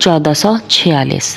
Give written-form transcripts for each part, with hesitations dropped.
1446।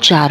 4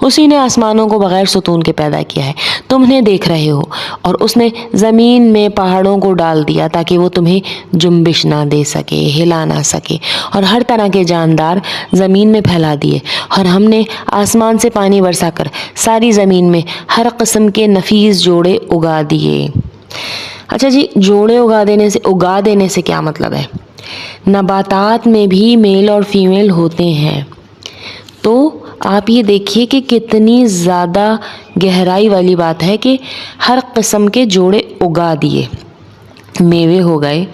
اسی نے آسمانوں کو بغیر ستون کے پیدا کیا ہے، تم انہیں دیکھ رہے ہو، اور اس نے زمین میں پہاڑوں کو ڈال دیا تاکہ وہ تمہیں جنبش نہ دے سکے، ہلا نہ سکے، اور ہر طرح کے جاندار زمین میں پھیلا دیے، اور ہم نے آسمان سے پانی برسا کر ساری زمین میں ہر قسم کے نفیس جوڑے اگا دیے۔ اچھا جی، جوڑے اگا دینے سے کیا مطلب ہے؟ نباتات میں بھی میل اور فیمیل ہوتے ہیں، تو آپ یہ دیکھیے کہ کتنی زیادہ گہرائی والی بات ہے کہ ہر قسم کے جوڑے اگا دیے، میوے ہو گئے،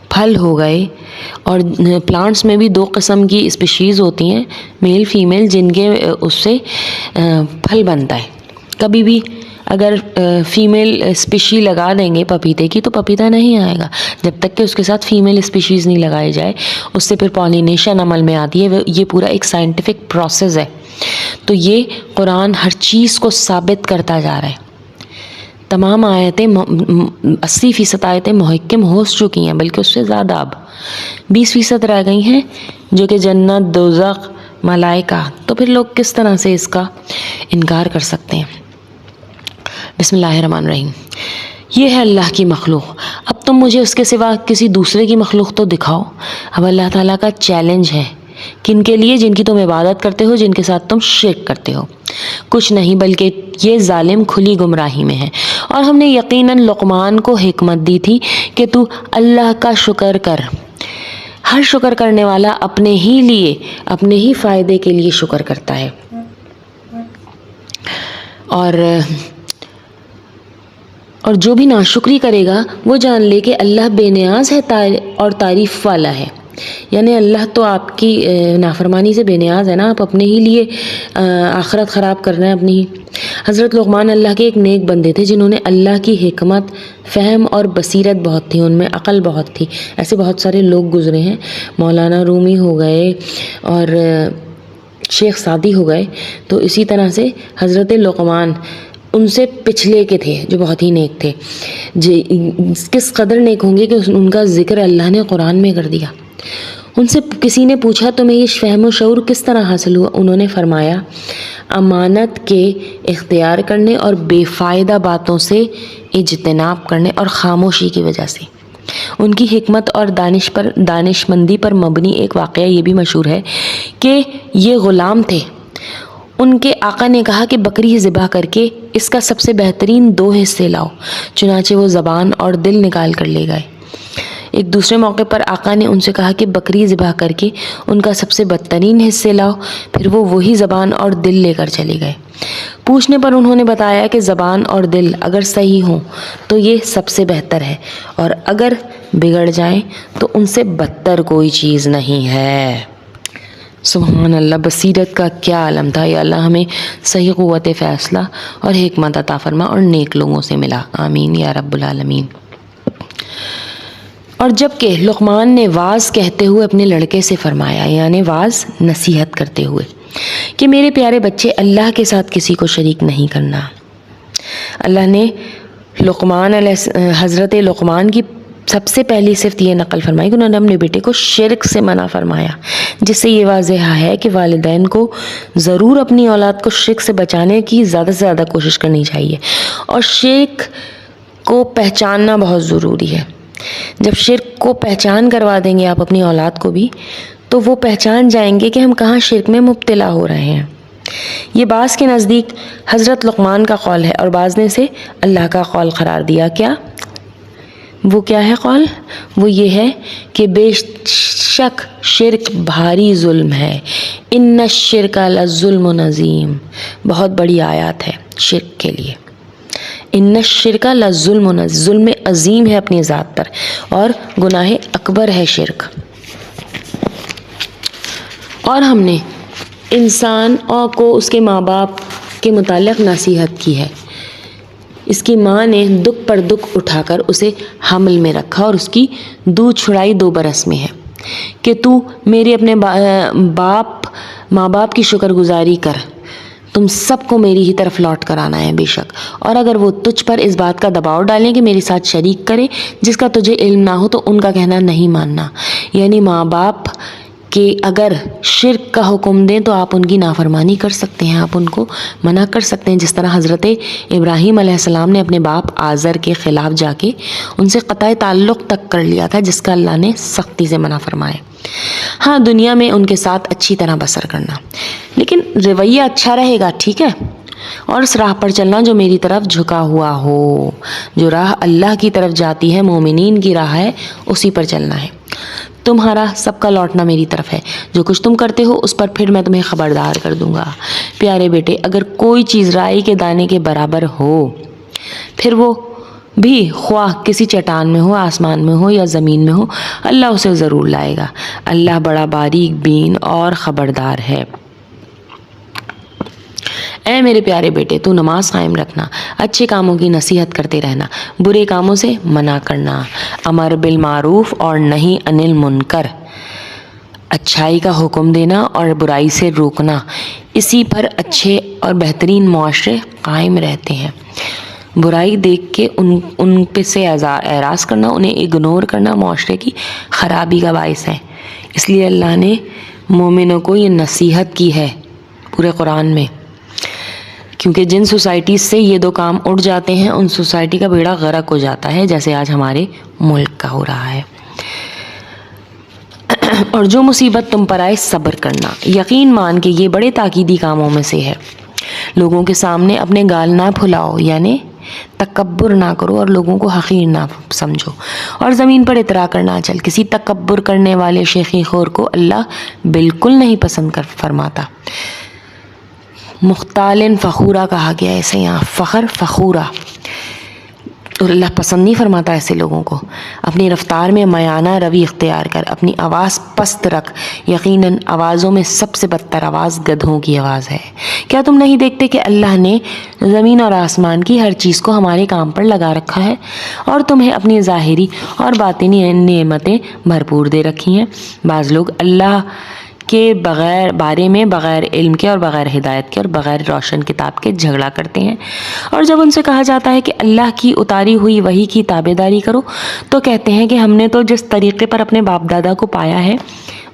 پھل ہو گئے، اور پلانٹس میں بھی 2 قسم کی اسپیشیز ہوتی ہیں، میل فیمیل، جن کے اس سے پھل بنتا ہے۔ کبھی بھی اگر فیمیل اسپیشی لگا دیں گے پپیتے کی تو پپیتا نہیں آئے گا جب تک کہ اس کے ساتھ فیمیل اسپیشیز نہیں لگائی جائے، اس سے پھر پولینیشن عمل میں آتی ہے۔ یہ پورا ایک سائنٹیفک پروسیس ہے، تو یہ قرآن ہر چیز کو ثابت کرتا جا رہا ہے۔ تمام آیتیں 80% آیتیں محکم ہو چکی ہیں، بلکہ اس سے زیادہ، اب 20% رہ گئی ہیں جو کہ جنت، دوزخ، ملائکہ، تو پھر لوگ کس طرح سے اس کا انکار کر سکتے ہیں؟ بسم اللہ الرحمن الرحیم۔ یہ ہے اللہ کی مخلوق، اب تم مجھے اس کے سوا کسی دوسرے کی مخلوق تو دکھاؤ۔ اب اللہ تعالیٰ کا چیلنج ہے، کن کے لیے؟ جن کی تم عبادت کرتے ہو، جن کے ساتھ تم شرک کرتے ہو، کچھ نہیں بلکہ یہ ظالم کھلی گمراہی میں ہے۔ اور ہم نے یقیناً لقمان کو حکمت دی تھی کہ تو اللہ کا شکر کر، ہر شکر کرنے والا اپنے ہی لیے، اپنے ہی فائدے کے لیے شکر کرتا ہے، اور جو بھی ناشکری کرے گا وہ جان لے کہ اللہ بے نیاز ہے اور تعریف والا ہے۔ یعنی اللہ تو آپ کی نافرمانی سے بے نیاز ہے نا، آپ اپنے ہی لیے آخرت خراب کر رہے ہیں اپنی ہی۔ حضرت لقمان اللہ کے ایک نیک بندے تھے جنہوں نے اللہ کی حکمت، فہم اور بصیرت بہت تھی، ان میں عقل بہت تھی۔ ایسے بہت سارے لوگ گزرے ہیں، مولانا رومی ہو گئے اور شیخ سعدی ہو گئے، تو اسی طرح سے حضرت لقمان ان سے پچھلے کے تھے جو بہت ہی نیک تھے۔ کس قدر نیک ہوں گے کہ ان کا ذکر اللہ نے قرآن میں کر دیا۔ ان سے کسی نے پوچھا تمہیں یہ فہم و شعور کس طرح حاصل ہوا؟ انہوں نے فرمایا امانت کے اختیار کرنے اور بے فائدہ باتوں سے اجتناب کرنے اور خاموشی کی وجہ سے۔ ان کی حکمت اور دانشمندی پر مبنی ایک واقعہ یہ بھی مشہور ہے کہ یہ غلام تھے، ان کے آقا نے کہا کہ بکری ذبح کر کے اس کا سب سے بہترین 2 حصے لاؤ، چنانچہ وہ زبان اور دل نکال کر لے گئے۔ ایک دوسرے موقع پر آقا نے ان سے کہا کہ بکری ذبح کر کے ان کا سب سے بدترین حصے لاؤ، پھر وہ وہی زبان اور دل لے کر چلے گئے۔ پوچھنے پر انہوں نے بتایا کہ زبان اور دل اگر صحیح ہوں تو یہ سب سے بہتر ہے، اور اگر بگڑ جائیں تو ان سے بدتر کوئی چیز نہیں ہے۔ سبحان اللہ، بصیرت کا کیا عالم تھا۔ یا اللہ ہمیں صحیح قوت فیصلہ اور حکمت عطا فرما اور نیک لوگوں سے ملا، آمین یا رب العالمین۔ اور جب کہ لقمان نے واعظ کہتے ہوئے اپنے لڑکے سے فرمایا، یعنی واعظ نصیحت کرتے ہوئے، کہ میرے پیارے بچے اللہ کے ساتھ کسی کو شریک نہیں کرنا۔ اللہ نے حضرت لقمان کی سب سے پہلی صفت یہ نقل فرمائی کہ انہوں نے اپنے بیٹے کو شرک سے منع فرمایا، جس سے یہ واضح ہے کہ والدین کو ضرور اپنی اولاد کو شرک سے بچانے کی زیادہ سے زیادہ کوشش کرنی چاہیے، اور شرک کو پہچاننا بہت ضروری ہے۔ جب شرک کو پہچان کروا دیں گے آپ اپنی اولاد کو بھی، تو وہ پہچان جائیں گے کہ ہم کہاں شرک میں مبتلا ہو رہے ہیں۔ یہ بعض کے نزدیک حضرت لقمان کا قول ہے اور بعض نے اسے اللہ کا قول قرار دیا۔ وہ کیا ہے قول؟ وہ یہ ہے کہ بے شک شرک بھاری ظلم ہے، ان الشرک لظلم عظیم، بہت بڑی آیات ہے شرک کے لیے۔ ان الشرک لظلم، ظلم عظیم ہے اپنی ذات پر، اور گناہ اکبر ہے شرک۔ اور ہم نے انسان کو اس کے ماں باپ کے متعلق نصیحت کی ہے۔ اس کی ماں نے دکھ پر دکھ اٹھا کر اسے حمل میں رکھا اور اس کی دودھ چھڑائی 2 برس میں ہے کہ تو میرے اپنے ماں باپ کی شکر گزاری کر، تم سب کو میری ہی طرف لوٹ کر آنا ہے بے شک۔ اور اگر وہ تجھ پر اس بات کا دباؤ ڈالیں کہ میرے ساتھ شریک کرے جس کا تجھے علم نہ ہو تو ان کا کہنا نہیں ماننا، یعنی ماں باپ کہ اگر شرک کا حکم دیں تو آپ ان کی نافرمانی کر سکتے ہیں، آپ ان کو منع کر سکتے ہیں، جس طرح حضرت ابراہیم علیہ السلام نے اپنے باپ آزر کے خلاف جا کے ان سے قطع تعلق تک کر لیا تھا، جس کا اللہ نے سختی سے منع فرمایا۔ ہاں، دنیا میں ان کے ساتھ اچھی طرح بسر کرنا، لیکن رویہ اچھا رہے گا، ٹھیک ہے، اور اس راہ پر چلنا جو میری طرف جھکا ہوا ہو، جو راہ اللہ کی طرف جاتی ہے، مومنین کی راہ ہے، اسی پر چلنا ہے۔ تمہارا سب کا لوٹنا میری طرف ہے، جو کچھ تم کرتے ہو اس پر پھر میں تمہیں خبردار کر دوں گا۔ پیارے بیٹے، اگر کوئی چیز رائی کے دانے کے برابر ہو، پھر وہ بھی خواہ کسی چٹان میں ہو، آسمان میں ہو یا زمین میں ہو، اللہ اسے ضرور لائے گا۔ اللہ بڑا باریک بین اور خبردار ہے۔ اے میرے پیارے بیٹے، تو نماز قائم رکھنا، اچھے کاموں کی نصیحت کرتے رہنا، برے کاموں سے منع کرنا، امر بالمعروف اور نہی عن المنکر، اچھائی کا حکم دینا اور برائی سے روکنا، اسی پر اچھے اور بہترین معاشرے قائم رہتے ہیں۔ برائی دیکھ کے ان پہ سے اعراض کرنا، انہیں اگنور کرنا معاشرے کی خرابی کا باعث ہے۔ اس لیے اللہ نے مومنوں کو یہ نصیحت کی ہے پورے قرآن میں، کیونکہ جن سوسائٹیز سے یہ دو کام اٹھ جاتے ہیں ان سوسائٹی کا بیڑا غرق ہو جاتا ہے، جیسے آج ہمارے ملک کا ہو رہا ہے۔ اور جو مصیبت تم پر آئے صبر کرنا، یقین مان کے یہ بڑے تاکیدی کاموں میں سے ہے۔ لوگوں کے سامنے اپنے گال نہ پھلاؤ، یعنی تکبر نہ کرو اور لوگوں کو حقیر نہ سمجھو، اور زمین پر اطراء کرنا چل، کسی تکبر کرنے والے شیخی خور کو اللہ بالکل نہیں پسند فرماتا۔ مختالن فخورا کہا گیا ہے اسے، یہاں فخر فخورا، اور اللہ پسند نہیں فرماتا ایسے لوگوں کو۔ اپنی رفتار میں میانہ روی اختیار کر، اپنی آواز پست رکھ، یقیناً آوازوں میں سب سے بدتر آواز گدھوں کی آواز ہے۔ کیا تم نہیں دیکھتے کہ اللہ نے زمین اور آسمان کی ہر چیز کو ہمارے کام پر لگا رکھا ہے، اور تمہیں اپنی ظاہری اور باطنی نعمتیں بھرپور دے رکھی ہیں؟ بعض لوگ اللہ کے بارے میں بغیر علم کے اور بغیر ہدایت کے اور بغیر روشن کتاب کے جھگڑا کرتے ہیں، اور جب ان سے کہا جاتا ہے کہ اللہ کی اتاری ہوئی وحی کی تابعداری کرو تو کہتے ہیں کہ ہم نے تو جس طریقے پر اپنے باپ دادا کو پایا ہے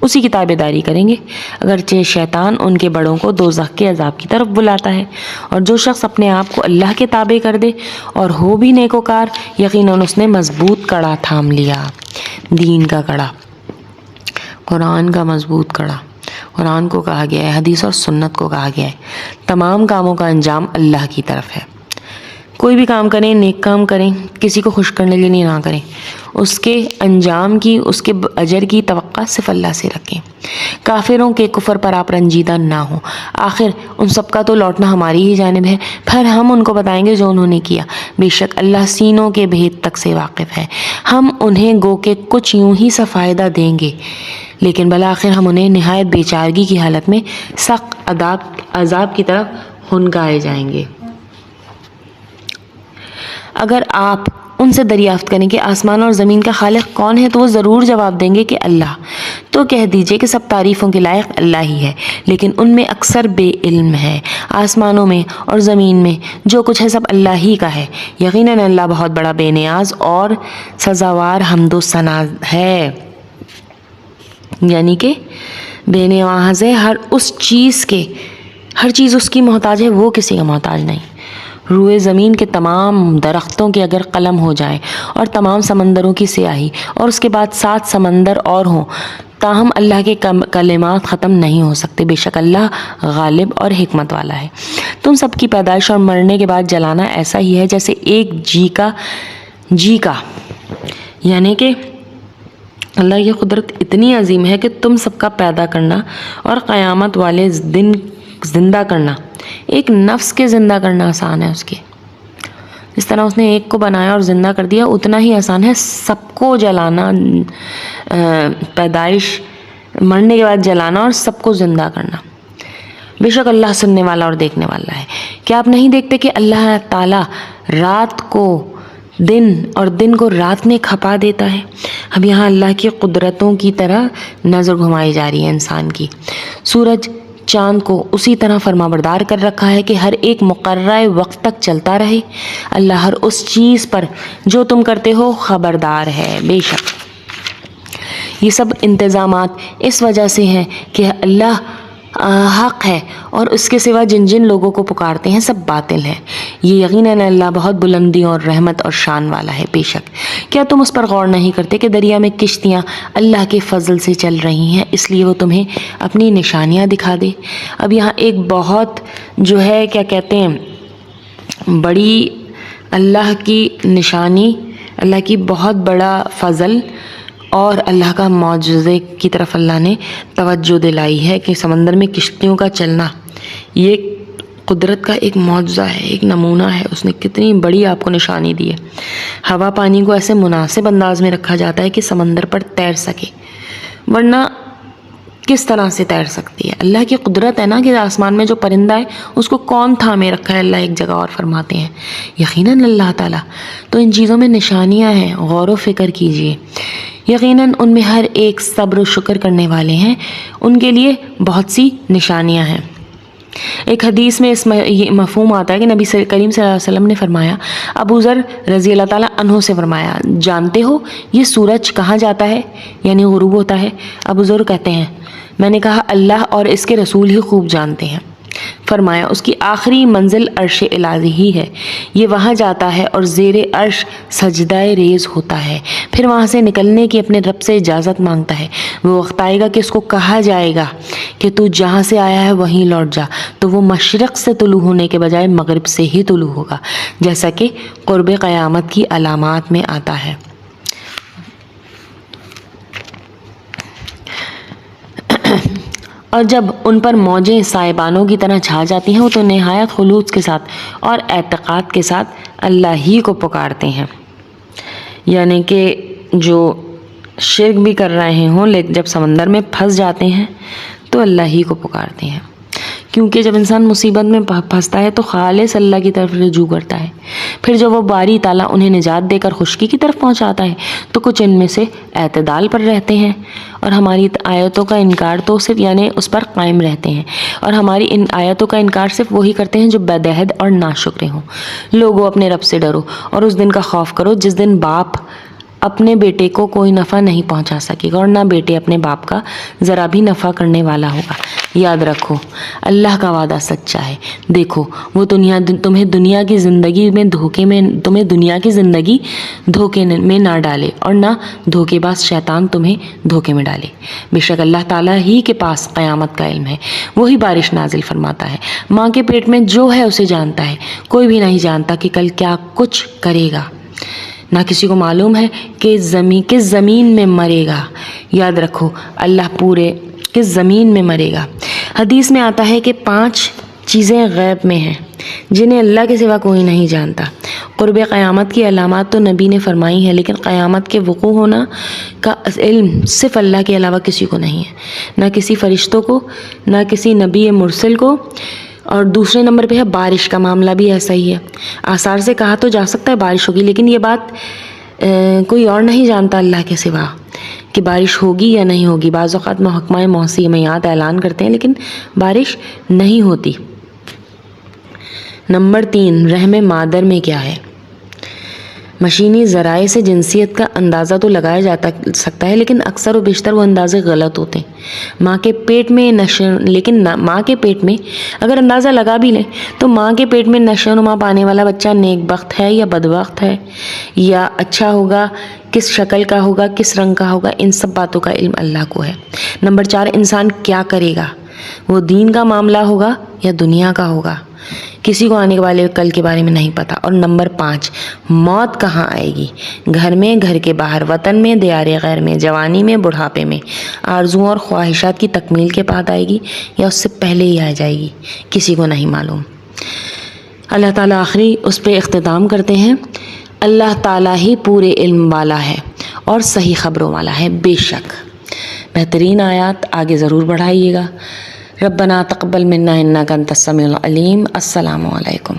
اسی کی تابعداری کریں گے، اگرچہ شیطان ان کے بڑوں کو دوزخ کے عذاب کی طرف بلاتا ہے۔ اور جو شخص اپنے آپ کو اللہ کے تابع کر دے اور ہو بھی نیکوکار، یقیناً اس نے مضبوط کڑا تھام لیا، دین کا کڑا، قرآن کا مضبوط کڑا۔ قرآن کو کہا گیا ہے، حدیث اور سنت کو کہا گیا ہے، تمام کاموں کا انجام اللہ کی طرف ہے۔ کوئی بھی کام کریں، نیک کام کریں، کسی کو خوش کرنے کے لیے نہ کریں، اس کے انجام کی، اس کے اجر کی توقع صرف اللہ سے رکھیں۔ کافروں کے کفر پر آپ رنجیدہ نہ ہوں، آخر ان سب کا تو لوٹنا ہماری ہی جانب ہے، پھر ہم ان کو بتائیں گے جو انہوں نے کیا۔ بے شک اللہ سینوں کے بھید تک سے واقف ہے، ہم انہیں گو کہ کچھ یوں ہی سا فائدہ دیں گے، لیکن بالآخر ہم انہیں نہایت بے چارگی کی حالت میں سخت عذاب کی طرف ہنکائے جائیں گے۔ اگر آپ ان سے دریافت کریں کہ آسمان اور زمین کا خالق کون ہے تو وہ ضرور جواب دیں گے کہ اللہ۔ تو کہہ دیجئے کہ سب تعریفوں کے لائق اللہ ہی ہے، لیکن ان میں اکثر بے علم ہے۔ آسمانوں میں اور زمین میں جو کچھ ہے سب اللہ ہی کا ہے، یقیناً اللہ بہت بڑا بے نیاز اور سزاوار حمد و ثنا ہے، یعنی کہ بے نیاز ہے ہر چیز اس کی محتاج ہے، وہ کسی کا محتاج نہیں۔ روئے زمین کے تمام درختوں کے اگر قلم ہو جائیں اور تمام سمندروں کی سیاہی اور اس کے بعد 7 سمندر اور ہوں، تاہم اللہ کے کلمات ختم نہیں ہو سکتے۔ بے شک اللہ غالب اور حکمت والا ہے۔ تم سب کی پیدائش اور مرنے کے بعد جلانا ایسا ہی ہے جیسے ایک جی کا، یعنی کہ اللہ کی قدرت اتنی عظیم ہے کہ تم سب کا پیدا کرنا اور قیامت والے دن زندہ کرنا، ایک نفس کے زندہ کرنا آسان ہے اس کے، جس طرح اس نے ایک کو بنایا اور زندہ کر دیا اتنا ہی آسان ہے سب کو جلانا، پیدائش، مرنے کے بعد جلانا اور سب کو زندہ کرنا۔ بے شک اللہ سننے والا اور دیکھنے والا ہے۔ کیا آپ نہیں دیکھتے کہ اللہ تعالیٰ رات کو دن اور دن کو رات میں کھپا دیتا ہے؟ اب یہاں اللہ کی قدرتوں کی طرح نظر گھمائی جا رہی ہے انسان کی۔ سورج چاند کو اسی طرح فرما بردار کر رکھا ہے کہ ہر ایک مقررہ وقت تک چلتا رہے۔ اللہ ہر اس چیز پر جو تم کرتے ہو خبردار ہے۔ بے شک یہ سب انتظامات اس وجہ سے ہیں کہ اللہ حق ہے اور اس کے سوا جن جن لوگوں کو پکارتے ہیں سب باطل ہے۔ یہ یقیناً اللہ بہت بلندی اور رحمت اور شان والا ہے۔ بے شک کیا تم اس پر غور نہیں کرتے کہ دریا میں کشتیاں اللہ کے فضل سے چل رہی ہیں، اس لیے وہ تمہیں اپنی نشانیاں دکھا دے۔ اب یہاں ایک بہت جو ہے کیا کہتے ہیں بڑی اللہ کی نشانی، اللہ کی بہت بڑا فضل اور اللہ کا معجزے کی طرف اللہ نے توجہ دلائی ہے کہ سمندر میں کشتیوں کا چلنا یہ قدرت کا ایک معجزہ ہے، ایک نمونہ ہے۔ اس نے کتنی بڑی آپ کو نشانی دی ہے۔ ہوا پانی کو ایسے مناسب انداز میں رکھا جاتا ہے کہ سمندر پر تیر سکے، ورنہ کس طرح سے تیر سکتی ہے؟ اللہ کی قدرت ہے نا کہ آسمان میں جو پرندہ ہے اس کو کون تھامے رکھا ہے، اللہ ایک جگہ اور فرماتے ہیں یقیناً اللہ تعالیٰ۔ تو ان چیزوں میں نشانیاں ہیں، غور و فکر کیجئے۔ یقیناً ان میں ہر ایک صبر و شکر کرنے والے ہیں، ان کے لیے بہت سی نشانیاں ہیں۔ ایک حدیث میں یہ مفہوم آتا ہے کہ نبی کریم صلی اللہ علیہ وسلم نے فرمایا، ابو ذر رضی اللہ تعالیٰ عنہ سے فرمایا، جانتے ہو یہ سورج کہاں جاتا ہے، یعنی غروب ہوتا ہے؟ ابو ذر کہتے ہیں میں نے کہا اللہ اور اس کے رسول ہی خوب جانتے ہیں۔ فرمایا اس کی آخری منزل عرش الہی ہی ہے، یہ وہاں جاتا ہے اور زیر عرش سجدہ ریز ہوتا ہے، پھر وہاں سے نکلنے کی اپنے رب سے اجازت مانگتا ہے۔ وہ وقت آئے گا کہ اس کو کہا جائے گا کہ تو جہاں سے آیا ہے وہیں لوٹ جا، تو وہ مشرق سے طلوع ہونے کے بجائے مغرب سے ہی طلوع ہوگا، جیسا کہ قرب قیامت کی علامات میں آتا ہے۔ اور جب ان پر موجیں سائبانوں کی طرح چھا جاتی ہیں تو نہایت خلوص کے ساتھ اور اعتقاد کے ساتھ اللہ ہی کو پکارتے ہیں، یعنی کہ جو شرک بھی کر رہے ہوں لیکن جب سمندر میں پھنس جاتے ہیں تو اللہ ہی کو پکارتے ہیں، کیونکہ جب انسان مصیبت میں پھنستا ہے تو خالص اللہ کی طرف رجوع کرتا ہے۔ پھر جب وہ باری تعالیٰ انہیں نجات دے کر خشکی کی طرف پہنچاتا ہے تو کچھ ان میں سے اعتدال پر رہتے ہیں اور ہماری آیتوں کا انکار تو صرف یعنی اس پر قائم رہتے ہیں، اور ہماری ان آیتوں کا انکار صرف وہی کرتے ہیں جو بدعہد اور ناشکرے ہوں۔ لوگوں اپنے رب سے ڈرو اور اس دن کا خوف کرو جس دن باپ اپنے بیٹے کو کوئی نفع نہیں پہنچا سکے گا اور نہ بیٹے اپنے باپ کا ذرا بھی نفع کرنے والا ہوگا۔ یاد رکھو اللہ کا وعدہ سچا ہے۔ دیکھو وہ تمہیں دنیا کی زندگی دھوکے میں نہ ڈالے اور نہ دھوکے باز شیطان تمہیں دھوکے میں ڈالے۔ بے شک اللہ تعالیٰ ہی کے پاس قیامت کا علم ہے، وہی بارش نازل فرماتا ہے۔ ماں کے پیٹ میں جو ہے اسے جانتا ہے، کوئی بھی نہیں جانتا کہ کل کیا کچھ کرے گا، نہ کسی کو معلوم ہے کہ کس زمین میں مرے گا۔ یاد رکھو اللہ پورے کس زمین میں مرے گا۔ حدیث میں آتا ہے کہ 5 چیزیں غیب میں ہیں جنہیں اللہ کے سوا کوئی نہیں جانتا۔ قرب قیامت کی علامات تو نبی نے فرمائی ہیں، لیکن قیامت کے وقوع ہونا کا علم صرف اللہ کے علاوہ کسی کو نہیں ہے، نہ کسی فرشتوں کو، نہ کسی نبی مرسل کو۔ اور دوسرے نمبر پہ ہے بارش کا معاملہ بھی ایسا ہی ہے۔ آثار سے کہا تو جا سکتا ہے بارش ہوگی، لیکن یہ بات کوئی اور نہیں جانتا اللہ کے سوا کہ بارش ہوگی یا نہیں ہوگی۔ بعض اوقات محکمہ موسمیات اعلان کرتے ہیں لیکن بارش نہیں ہوتی۔ نمبر 3 رحم مادر میں کیا ہے؟ مشینی ذرائع سے جنسیت کا اندازہ تو لگایا جا سکتا ہے، لیکن اکثر و بیشتر وہ اندازے غلط ہوتے ہیں۔ ماں کے پیٹ میں ماں کے پیٹ میں اگر اندازہ لگا بھی لیں تو ماں کے پیٹ میں نشو نما پانے والا بچہ نیک بخت ہے یا بدبخت ہے، یا اچھا ہوگا، کس شکل کا ہوگا، کس رنگ کا ہوگا، ان سب باتوں کا علم اللہ کو ہے۔ نمبر 4 انسان کیا کرے گا، وہ دین کا معاملہ ہوگا یا دنیا کا ہوگا، کسی کو آنے والے کل کے بارے میں نہیں پتا۔ اور نمبر 5 موت کہاں آئے گی، گھر میں، گھر کے باہر، وطن میں، دیار غیر میں، جوانی میں، بڑھاپے میں، آرزوؤں اور خواہشات کی تکمیل کے بعد آئے گی یا اس سے پہلے ہی آ جائے گی، کسی کو نہیں معلوم۔ اللہ تعالیٰ آخری اس پہ اختتام کرتے ہیں، اللہ تعالیٰ ہی پورے علم والا ہے اور صحیح خبروں والا ہے۔ بے شک بہترین آیات آگے ضرور بڑھائیے گا۔ ربنا تقبل منا انک انت السمیع العلیم۔ السلام علیکم۔